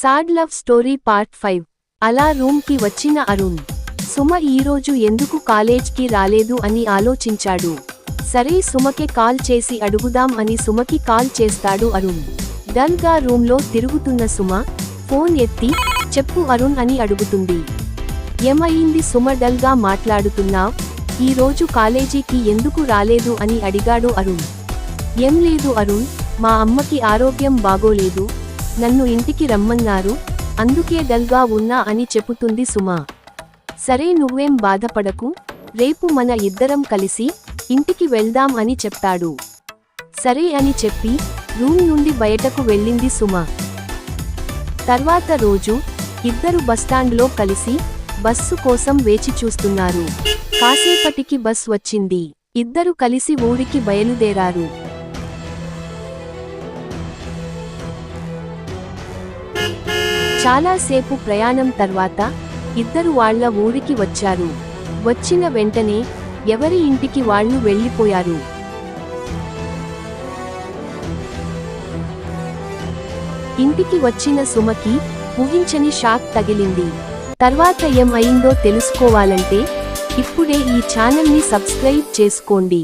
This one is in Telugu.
Sad love story part 5. అలా రూమ్ కి వచ్చిన అరుణ్ సుమ ఈరోజు ఎందుకు కాలేజ్కి రాలేదు అని ఆలోచించాడు. సరే సుమకే కాల్ చేసి అడుగుదాం అని సుమకి కాల్ చేస్తాడు అరుణ్. డల్ గా రూమ్ లో తిరుగుతున్న సుమ ఫోన్ ఎత్తి చెప్పు అరుణ్ అని అడుగుతుంది. ఏమైంది సుమ డల్ గా మాట్లాడుతున్నావ్, ఈరోజు కాలేజీకి ఎందుకు రాలేదు అని అడిగాడు అరుణ్. ఏం లేదు అరుణ్, మా అమ్మకి ఆరోగ్యం బాగోలేదు, నన్ను ఇంటికి రమ్మన్నారు, అందుకే డల్ గా ఉన్నా అని చెప్పుతుంది సుమ. సరే నువ్వేం బాధపడకు, రేపు మన ఇద్దరం కలిసి ఇంటికి వెళ్దాం అని చెప్తాడు. సరే అని చెప్పి రూమ్ నుండి బయటకు వెళ్ళింది సుమ. తర్వాత రోజు ఇద్దరు బస్టాండ్లో కలిసి బస్సు కోసం వేచి చూస్తున్నారు. కాసేపటికి బస్ వచ్చింది. ఇద్దరు కలిసి ఊరికి బయలుదేరారు. చాలాసేపు ప్రయాణం తర్వాత ఇద్దరు వాళ్ళ ఊరికి వచ్చారు. వచ్చిన వెంటనే ఎవరి ఇంటికి వాళ్ళు వెళ్ళిపోయారు. ఇంటికి వచ్చిన సుమకి ఊహించని షాక్ తగిలింది. తర్వాత ఏం అయిందో తెలుసుకోవాలంటే ఇప్పుడే ఈ ఛానల్ని సబ్స్క్రైబ్ చేసుకోండి.